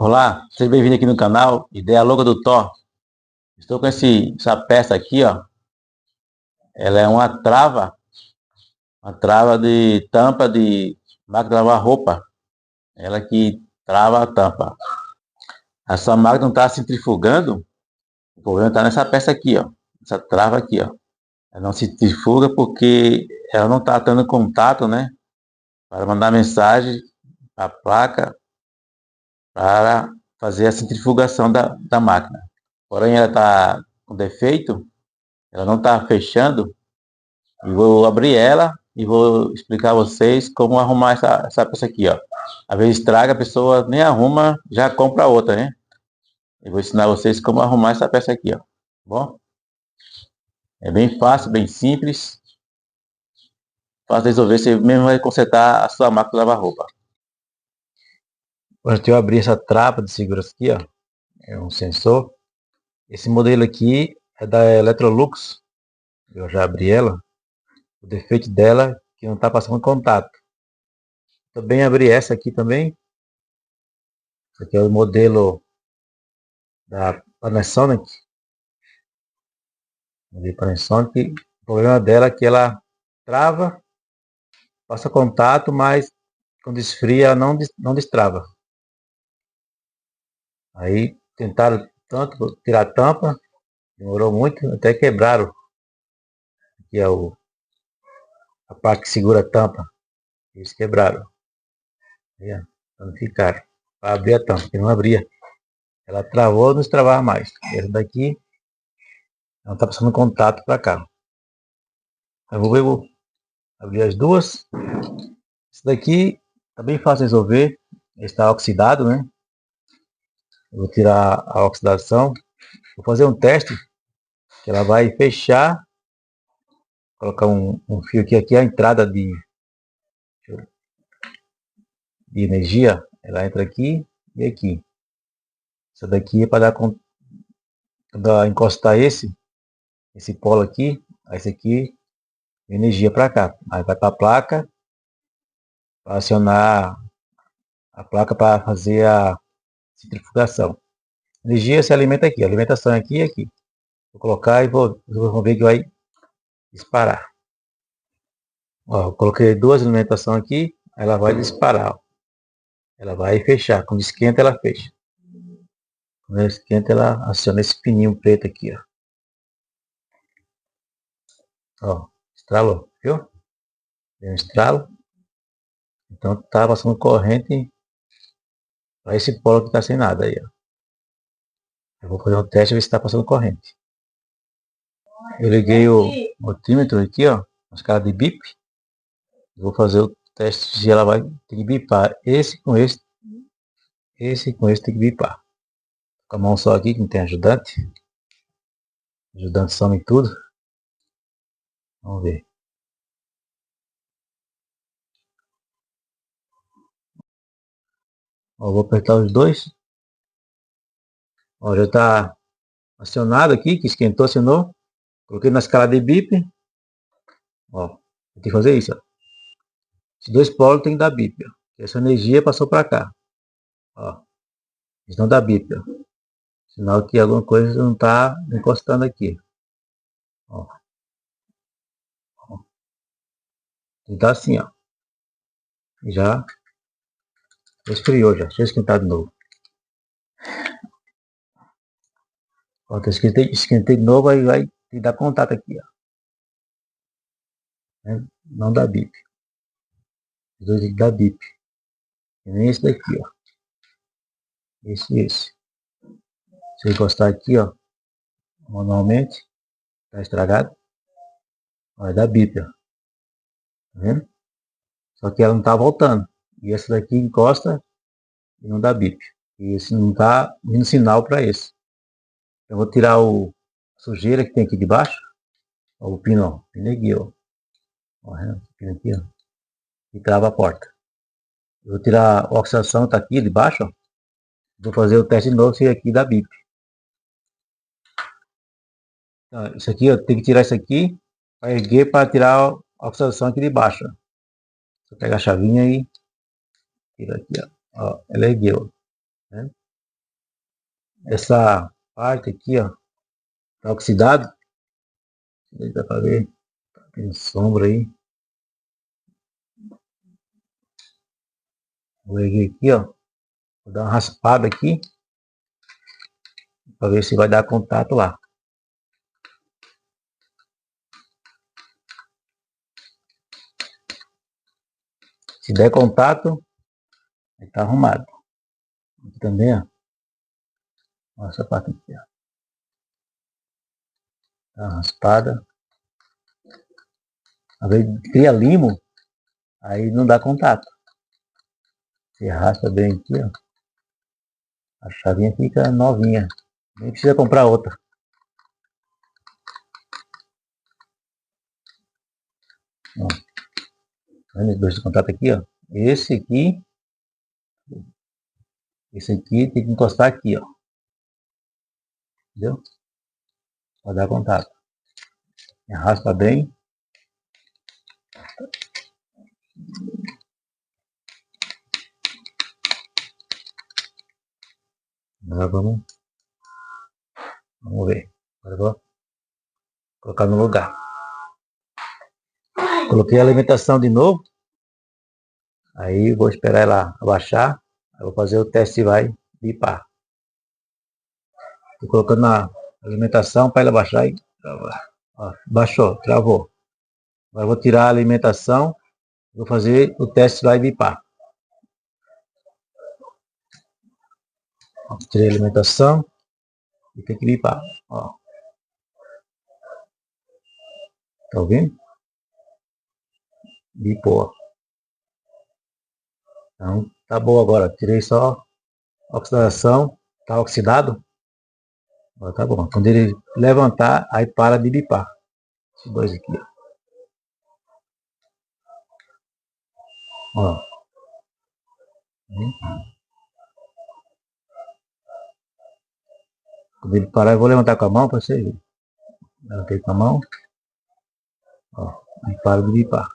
Olá, seja bem-vindo aqui no canal Ideia Louca do Thor. Estou com essa peça aqui, ó. Ela é uma trava de tampa de máquina de lavar roupa. Ela que trava a tampa. Essa máquina não está centrifugando. O problema está nessa peça aqui, ó. Essa trava aqui, ó. Ela não centrifuga porque ela não está tendo contato, né? Para mandar mensagem para a placa para fazer a centrifugação da máquina. Porém, ela está com defeito. Ela não está fechando. E vou abrir ela e vou explicar a vocês como arrumar essa peça aqui, ó. Às vezes estraga, a pessoa nem arruma, já compra outra, né? Eu vou ensinar vocês como arrumar essa peça aqui, ó. Bom, é bem fácil, bem simples. Fácil de resolver, você mesmo vai consertar a sua máquina de lavar roupa. Antes de eu abrir essa trava de segurança aqui, ó, é um sensor. Esse modelo aqui é da Electrolux. Eu já abri ela. O defeito dela é que não está passando contato. Também abri essa aqui também. Esse aqui é o modelo da Panasonic. O problema dela é que ela trava, passa contato, mas quando esfria ela não destrava. Aí tentaram tanto tirar a tampa, demorou muito, até quebraram. Aqui é a parte que segura a tampa. Eles quebraram. Aí, não ficaram. Para abrir a tampa, que não abria. Ela travou, não destravava mais. Essa daqui não está passando contato para cá. Eu vou abrir as duas. Esse daqui tá bem fácil de resolver. Está oxidado, né? Eu vou tirar a oxidação. Vou fazer um teste que ela vai fechar. Colocar um fio aqui é a entrada de energia. Ela entra aqui e aqui. Essa daqui é para encostar esse polo aqui. Esse aqui energia para cá. Aí vai para a placa para acionar a placa para fazer a centrifugação. Energia se alimenta aqui. A alimentação aqui e aqui. Vou colocar e vou ver que vai disparar. Ó, coloquei duas alimentações aqui, ela vai disparar. Ó. Ela vai fechar. Quando esquenta, ela fecha. Quando ela esquenta, ela aciona esse pininho preto aqui, ó. Ó, estralou, viu? Deu um estralo. Então tá passando corrente para esse polo que tá sem nada aí, ó. Eu vou fazer um teste e ver se está passando corrente. Eu liguei o multímetro aqui, ó, na escala de bip. Vou fazer o teste se ela vai ter que bipar. Esse com esse tem que bipar. Com a mão só aqui, que não tem ajudante. Ajudante some em tudo. Vamos ver. Ó, vou apertar os dois. Ó, já está acionado aqui, que esquentou, acionou. Coloquei na escala de bip. Ó, tem que fazer isso, ó. Esses dois polos tem que dar bip, ó. Essa energia passou para cá. Ó, eles não dá bip, ó. Sinal que alguma coisa não está encostando aqui. Ó. Ó. Tem que estar assim, ó. Já esfriou, já. Deixa eu esquentar de novo. Ó, esquentei de novo, aí vai dar contato aqui, ó. Não dá bip. Os dois tem que dar bip. E nem esse daqui, ó. Esse. Se eu encostar aqui, ó, manualmente, tá estragado, vai dar bip, ó. Tá vendo? Só que ela não tá voltando. E essa daqui encosta e não dá bip. E esse não tá vindo sinal para esse. Eu vou tirar a sujeira que tem aqui de baixo. Ó, o pino, ó. Pino aqui, ó. Ó, o pino aqui, ó. E trava a porta. Eu vou tirar a oxidação, tá aqui de baixo, ó. Vou fazer o teste de novo se aqui dá bip. Então, isso aqui, ó, tem que tirar isso aqui para erguer para tirar a oxidação aqui de baixo. Ó. Você pega a chavinha e tira aqui, ó. Ó, ela ergueu. Né? essa parte aqui, ó, tá oxidado. Dá pra ver, tem sombra aí. Vou erguer aqui, ó. Vou dar uma raspada aqui, para ver se vai dar contato lá. Se der contato, está arrumado. Aqui também, ó. Essa parte aqui, ó. Tá raspada. Às vezes cria limo, aí não dá contato. Você raspa bem aqui, ó. A chavinha fica novinha. Nem precisa comprar outra. Ó. Olha os dois de contato aqui, ó. Esse aqui tem que encostar aqui, ó. Entendeu? Para dar contato. Raspa bem. Agora vamos ver. Agora vou colocar no lugar. Coloquei a alimentação de novo. Aí vou esperar ela abaixar. Eu vou fazer o teste se vai bipar. Estou colocando na alimentação para ela baixar e travar. Ó, baixou, travou. Agora vou tirar a alimentação. Vou fazer o teste se vai bipar. Ó, tirei a alimentação e tem que bipar. Ó. Tá ouvindo? Bipou. Então tá bom agora. Tirei só a oxidação. Tá oxidado? Agora tá bom. Quando ele levantar, aí para de bipar. Esses dois aqui, ó. Quando ele parar, eu vou levantar com a mão para você ver. Levantei com a mão. Ó. Aí para de bipar.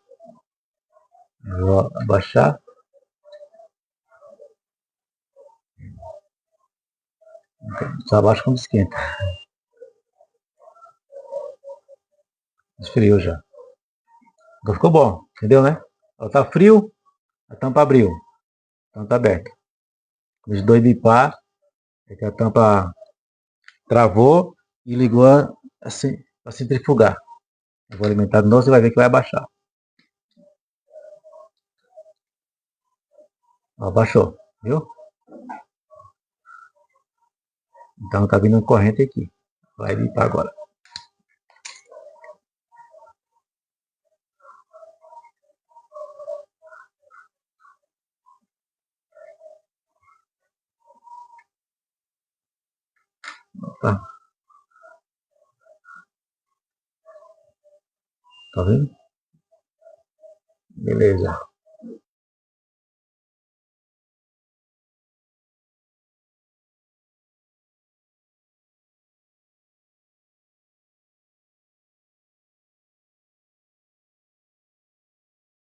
Eu vou abaixar. Só abaixa quando esquenta. Esfriou já. Agora ficou bom, entendeu, né? Ela tá frio, a tampa abriu. A tampa tá aberta. Os dois bipar, é que a tampa travou e ligou assim, para centrifugar. Eu vou alimentar de novo, você vai ver que vai abaixar. Ó, abaixou, viu? Então tá vindo corrente aqui. Vai bipar agora. Tá, tá vendo? Beleza.